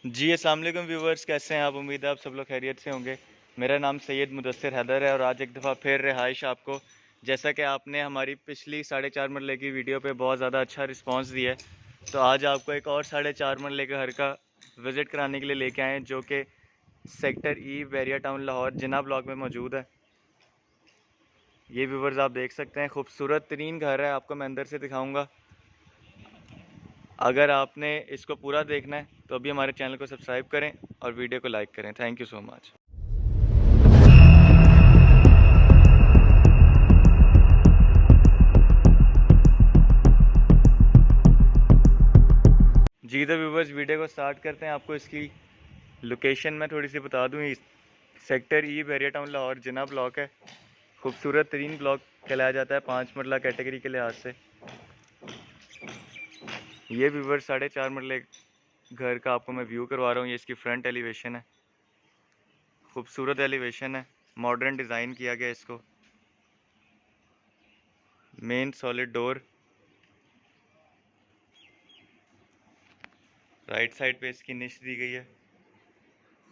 जी अस्सलाम वालेकुम व्यूवर्स, कैसे हैं आप? उम्मीद है आप सब लोग खैरियत से होंगे। मेरा नाम सैयद मुदस्सिर हैदर है और आज एक दफ़ा फिर रिहाइश आपको, जैसा कि आपने हमारी पिछली 4.5 मरले की वीडियो पे बहुत ज़्यादा अच्छा रिस्पांस दिया है, तो आज आपको एक और 4.5 मरले के घर का विज़िट कराने के लिए लेके आए हैं, जो कि sector E Bahria town Lahore Jinnah block में मौजूद है। ये व्यूवर्स आप देख सकते हैं, खूबसूरत तरीन घर है। आपको मैं अंदर से दिखाऊँगा। अगर आपने इसको पूरा देखना है तो अभी हमारे चैनल को सब्सक्राइब करें और वीडियो को लाइक करें। Thank you so much. जी तो व्यूवर्स, वीडियो को स्टार्ट करते हैं। आपको इसकी लोकेशन मैं थोड़ी सी बता दूँ। इस sector E Bahria town Lahore Jinnah block है। खूबसूरत तरीन ब्लॉक कहलाया जाता है 5 मरला कैटेगरी के लिहाज से। ये व्यूवर्स 4.5 मरले घर का आपको मैं व्यू करवा रहा हूँ। ये इसकी फ्रंट एलिवेशन है, खूबसूरत एलिवेशन है, मॉडर्न डिज़ाइन किया गया इसको। Main solid door, right side पे इसकी निश दी गई है।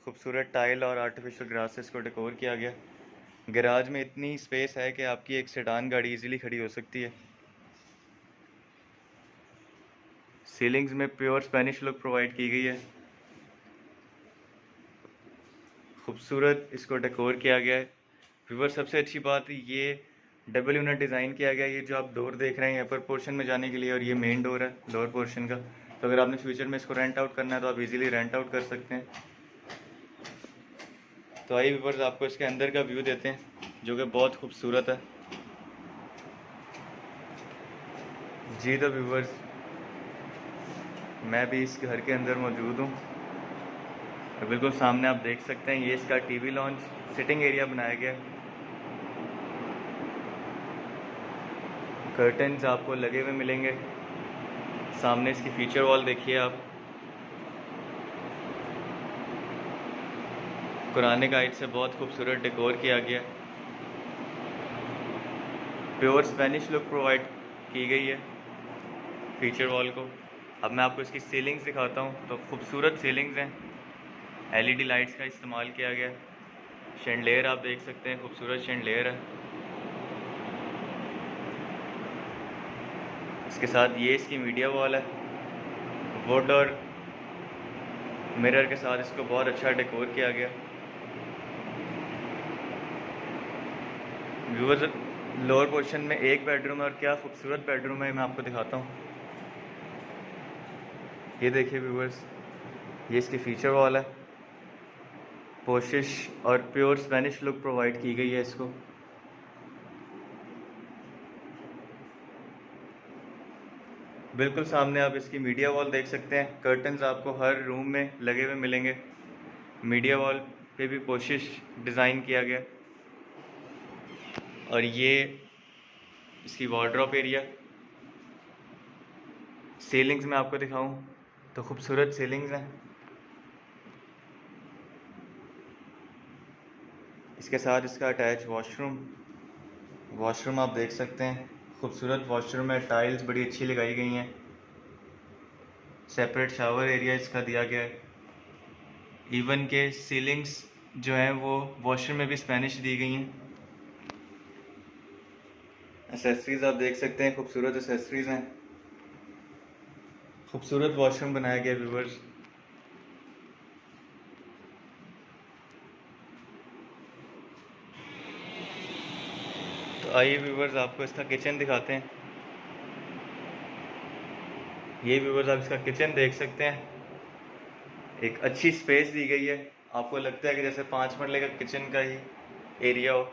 खूबसूरत टाइल और आर्टिफिशियल ग्रास से इसको डेकोर किया गया। गैराज में इतनी स्पेस है कि आपकी एक सेडान गाड़ी इजीली खड़ी हो सकती है। सीलिंग्स में प्योर स्पेनिश लुक प्रोवाइड की गई है। खूबसूरत इसको डेकोर किया गया है। व्यूअर, सबसे अच्छी बात ये डबल यूनिट डिज़ाइन किया गया है। ये जो आप डोर देख रहे हैं अपर पोर्शन में जाने के लिए, और ये मेन डोर है लोअर पोर्शन का। तो अगर आपने फ्यूचर में इसको रेंट आउट करना है तो आप इजीली रेंट आउट कर सकते हैं। तो आइए व्यूअर्स, आपको इसके अंदर का व्यू देते हैं जो कि बहुत खूबसूरत है। जी तो व्यूअर्स, मैं भी इस घर के अंदर मौजूद हूँ और बिल्कुल सामने आप देख सकते हैं ये इसका टीवी लॉन्च सिटिंग एरिया बनाया गया है। कर्टन्स आपको लगे हुए मिलेंगे। सामने इसकी फीचर वॉल देखिए आप, कुरान गाइड से बहुत खूबसूरत डेकोर किया गया। प्योर स्पेनिश लुक प्रोवाइड की गई है फीचर वॉल को। अब मैं आपको इसकी सीलिंग्स दिखाता हूँ। तो खूबसूरत सीलिंग्स हैं, एलईडी लाइट्स का इस्तेमाल किया गया। शैंडलियर आप देख सकते हैं, खूबसूरत शैंडलियर है। इसके साथ ये इसकी मीडिया वॉल है, वुड और मिरर के साथ इसको बहुत अच्छा डेकोर किया गया। व्यूअर्स, लोअर पोर्शन में एक बेडरूम है और क्या खूबसूरत बेडरूम है, मैं आपको दिखाता हूँ। ये देखिए व्यूअर्स, ये इसकी फीचर वॉल है। पोशिश और प्योर स्पेनिश लुक प्रोवाइड की गई है इसको। बिल्कुल सामने आप इसकी मीडिया वॉल देख सकते हैं। कर्टन्स आपको हर रूम में लगे हुए मिलेंगे। मीडिया वॉल पे भी पोशिश डिज़ाइन किया गया। और ये इसकी वार्डरोब एरिया। सीलिंग्स में आपको दिखाऊं तो खूबसूरत सीलिंग्स हैं। इसके साथ इसका अटैच वॉशरूम आप देख सकते हैं। खूबसूरत वॉशरूम में टाइल्स बड़ी अच्छी लगाई गई हैं। सेपरेट शावर एरिया इसका दिया गया है। इवन के सीलिंग्स जो हैं वो वॉशरूम में भी स्पेनिश दी गई हैं। एसेसरीज आप देख सकते हैं, खूबसूरत एसेसरीज हैं। खूबसूरत वॉशरूम बनाया गया व्यूवर्स। तो आइए व्यूवर्स, आपको इसका किचन दिखाते हैं। ये व्यूवर्स, आप इसका किचन देख सकते हैं। एक अच्छी स्पेस दी गई है। आपको लगता है कि जैसे 5 मरले का किचन का ही एरिया हो।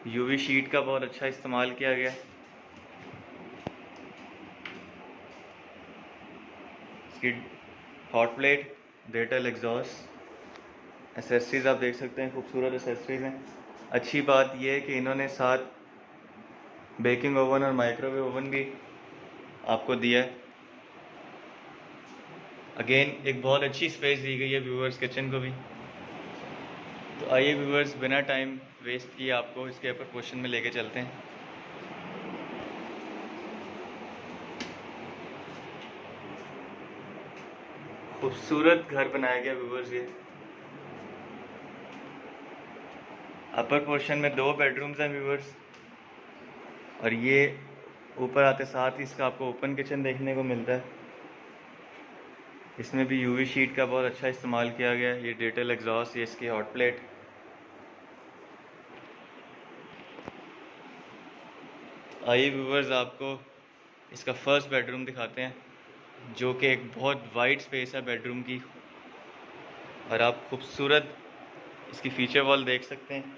यूवी शीट का बहुत अच्छा इस्तेमाल किया गया। इसकी hot plate, Dettol exhaust, accessories आप देख सकते हैं, खूबसूरत एसेसरीज हैं। अच्छी बात यह है कि इन्होंने साथ बेकिंग ओवन और माइक्रोवेव ओवन भी आपको दिया है। अगेन एक बहुत अच्छी स्पेस दी गई है व्यूवर्स किचन को भी। तो आइए व्यूवर्स, बिना टाइम वेस्ट किए आपको इसके अपर पोर्शन में लेके चलते हैं। खूबसूरत घर बनाया गया व्यूवर्स। ये अपर पोर्शन में 2 बेडरूम्स हैं व्यूवर्स, और ये ऊपर आते साथ ही इसका आपको ओपन किचन देखने को मिलता है। इसमें भी यूवी शीट का बहुत अच्छा इस्तेमाल किया गया है। ये डिजिटल एग्जॉस्ट, ये इसकी हॉट प्लेट। आइए व्यूवर्स, आपको इसका फर्स्ट बेडरूम दिखाते हैं, जो कि एक बहुत वाइड स्पेस है बेडरूम की, और आप खूबसूरत इसकी फीचर वॉल देख सकते हैं।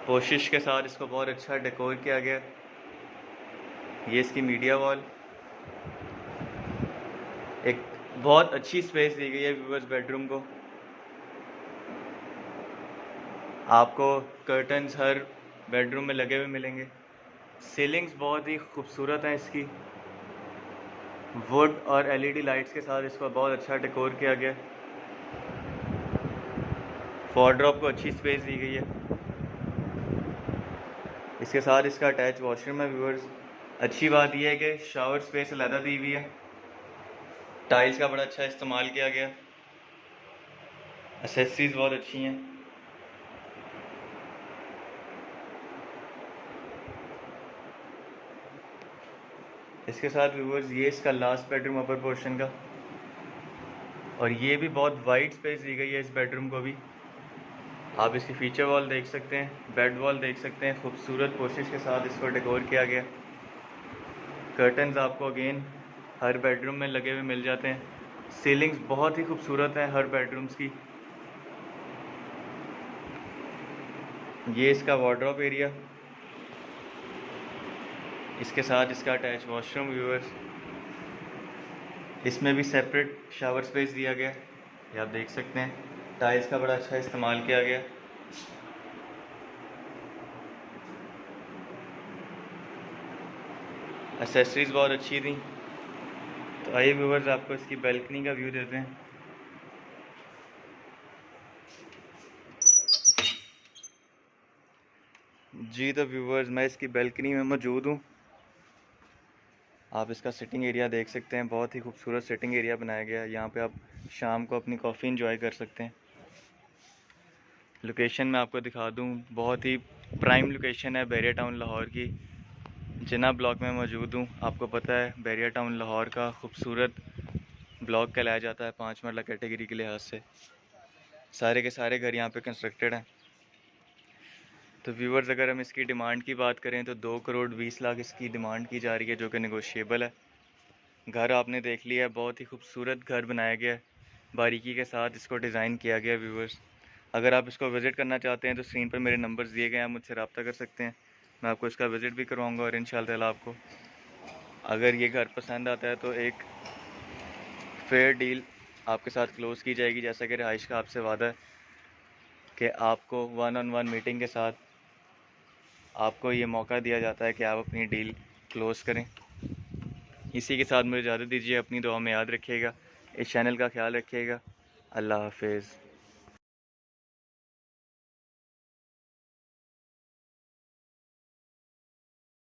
कोशिश के साथ इसको बहुत अच्छा डेकोर किया गया। ये इसकी मीडिया वॉल, एक बहुत अच्छी स्पेस दी गई है व्यूवर्स बेडरूम को। आपको कर्टन्स हर बेडरूम में लगे हुए मिलेंगे। सीलिंग्स बहुत ही खूबसूरत हैं इसकी, वुड और एलईडी लाइट्स के साथ इसको बहुत अच्छा डेकोर किया गया। वार्डरोब को अच्छी स्पेस दी गई है। इसके साथ इसका अटैच वॉशरूम है व्यूवर्स। अच्छी बात यह है कि शावर स्पेस अलहदा दी हुई है। टाइल्स का बड़ा अच्छा इस्तेमाल किया गया। एसेसरीज बहुत अच्छी हैं। इसके साथ व्यूवर्स ये इसका लास्ट बेडरूम अपर पोर्शन का, और ये भी बहुत वाइड स्पेस दी गई है इस बेडरूम को भी। आप इसकी फीचर वॉल देख सकते हैं, बेड वॉल देख सकते हैं, खूबसूरत कोशिश के साथ इसको डेकोर किया गया। कर्टन्स आपको अगेन हर बेडरूम में लगे हुए मिल जाते हैं। सीलिंग्स बहुत ही खूबसूरत हैं हर बेडरूम्स की। ये इसका वार्डरोब एरिया, इसके साथ इसका अटैच वॉशरूम व्यूअर्स। इसमें भी सेपरेट शावर स्पेस दिया गया, ये आप देख सकते हैं। टाइल्स का बड़ा अच्छा इस्तेमाल किया गया। एसेसरीज बहुत अच्छी थी। तो आइए व्यूअर्स, आपको इसकी बैल्कनी का व्यू देते हैं। जी तो व्यूअर्स, मैं इसकी बैल्कनी में मौजूद हूँ। आप इसका सिटिंग एरिया देख सकते हैं, बहुत ही खूबसूरत सिटिंग एरिया बनाया गया है। यहाँ पे आप शाम को अपनी कॉफ़ी इंजॉय कर सकते हैं। लोकेशन मैं आपको दिखा दूँ, बहुत ही प्राइम लोकेशन है बैरिया टाउन लाहौर की। जिना ब्लॉक में मौजूद हूँ। आपको पता है बैरिया टाउन लाहौर का खूबसूरत ब्लॉक कहलाया जाता है 5 मरला कैटेगरी के लिहाज से। सारे के सारे घर यहाँ पे कंस्ट्रक्टेड हैं। तो व्यूवर्स, अगर हम इसकी डिमांड की बात करें तो 2 करोड़ 20 लाख इसकी डिमांड की जा रही है, जो कि नेगोशिएबल है। घर आपने देख लिया है, बहुत ही खूबसूरत घर बनाया गया है, बारीकी के साथ इसको डिज़ाइन किया गया व्यूवर्स। अगर आप इसको विज़िट करना चाहते हैं तो स्क्रीन पर मेरे नंबर्स दिए गए हैं, आप मुझसे रब्ता कर सकते हैं। मैं आपको इसका विज़िट भी करवाऊँगा, और इंशाअल्लाह ताला आपको अगर ये घर पसंद आता है तो एक फेयर डील आपके साथ क्लोज़ की जाएगी। जैसा कि रिहाइश का आपसे वादा है कि आपको 1-on-1 मीटिंग के साथ आपको ये मौका दिया जाता है कि आप अपनी डील क्लोज़ करें। इसी के साथ मुझे इजाज़त दीजिए। अपनी दुआ में याद रखिएगा, इस चैनल का ख्याल रखिएगा। अल्लाह हाफिज़।